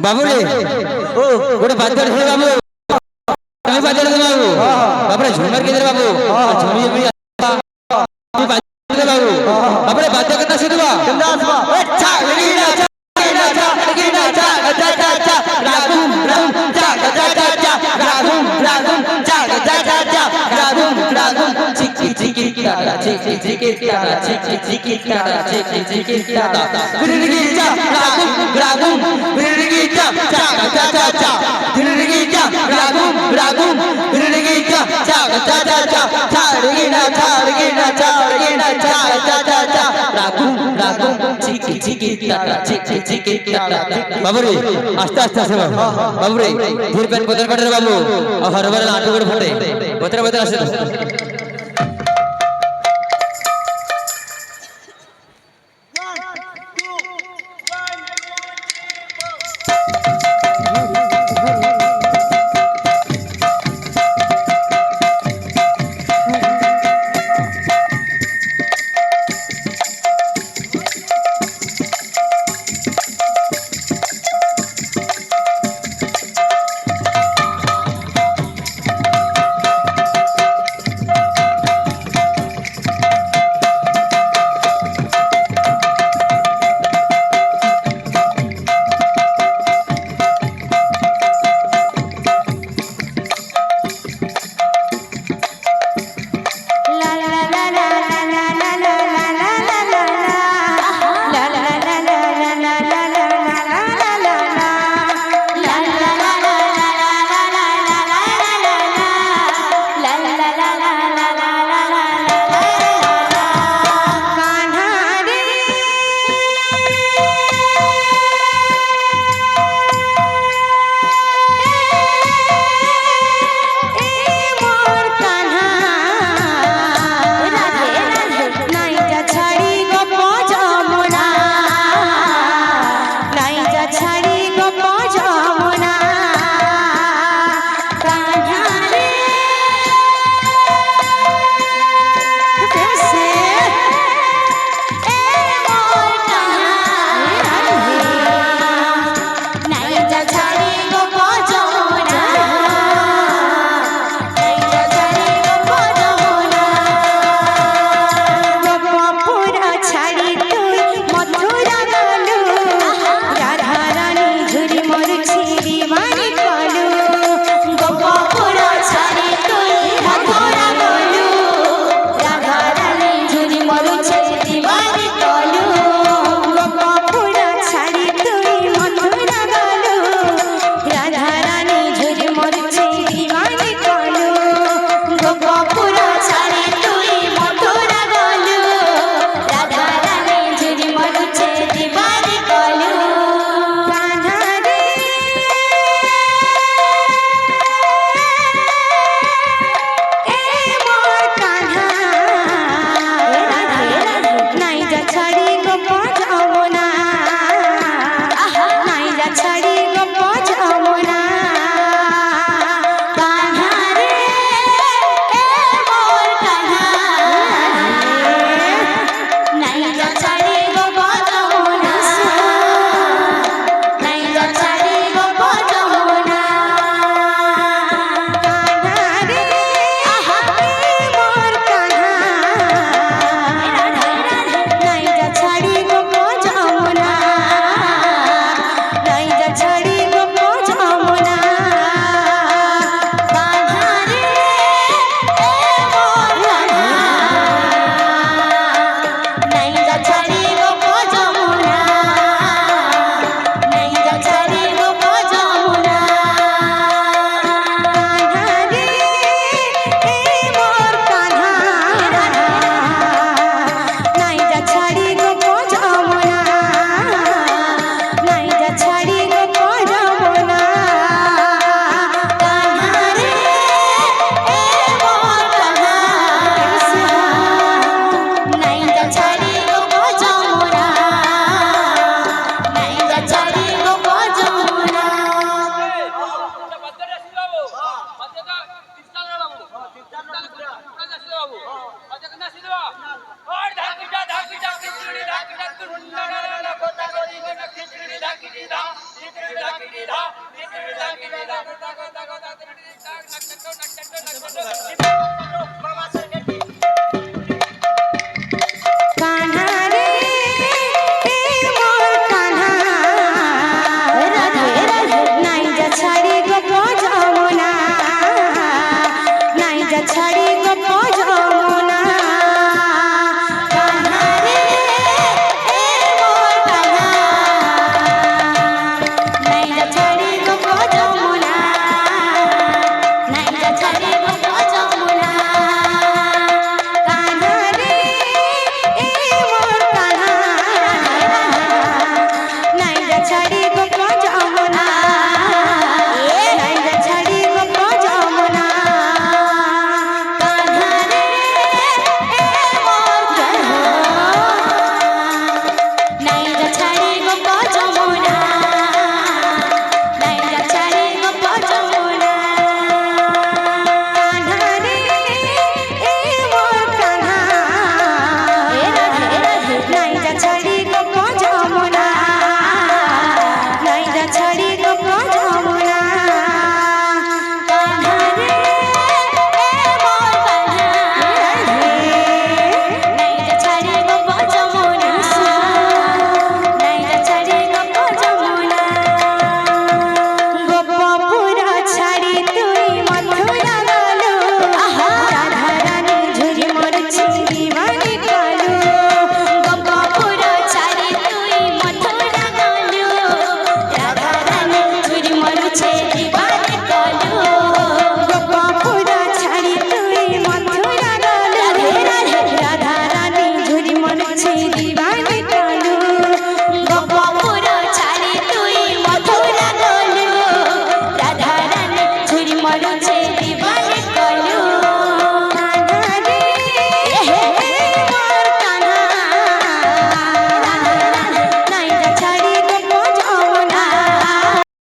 बाबू रे ओ गोटे बाजार है बाबू तुम्हें बाजार दे बाबू बाबू रे झुमर के दे बाबू झुमी झुमी बाजार दे बाबू बाबू रे बाजार कितना सीधवा गंदा आसवा अच्छा गिना चा गिना चा चा चा चा रागुम रागुम चा चा चा चा रागुम रागुम चा चा चा चा रागुम रागुम चिकी चिकी तारा चिकी चिकी तारा चिकी चिकी तारा चिकी चिकी तारा गिरगी चा रागुम रागुम गिरगी चा चा चा चा चा गिरगी चा रागुम रागुम गिरगी चा चा चा चा चा छाड़गिना छाड़गिना छाड़गिना चा चा चा चा रागुम रागुम चिकी चिकी तारा चिकी चिकी तारा बाबू रे आस्ते आस्ते आसे बाबू रे धीर पेन बदल पड़े बाबू और हर बार आंटू कर फटे बतरा बतरा आसे বাবু আচ্ছা না সিধা আর ধাকিটা ধাকিটা খিচড়ি ধাকিটা না না না কথা করি না খিচড়ি ধাকিটি দা খিচড়ি ধাকিটি দা খিচড়ি ধাকিটি দা কথা কথা কথা মামা সরকার কাन्हा रे मोर कान्हा राधे राधे नाई जा छाड़ी गो जमुना नाई जा छाड़ी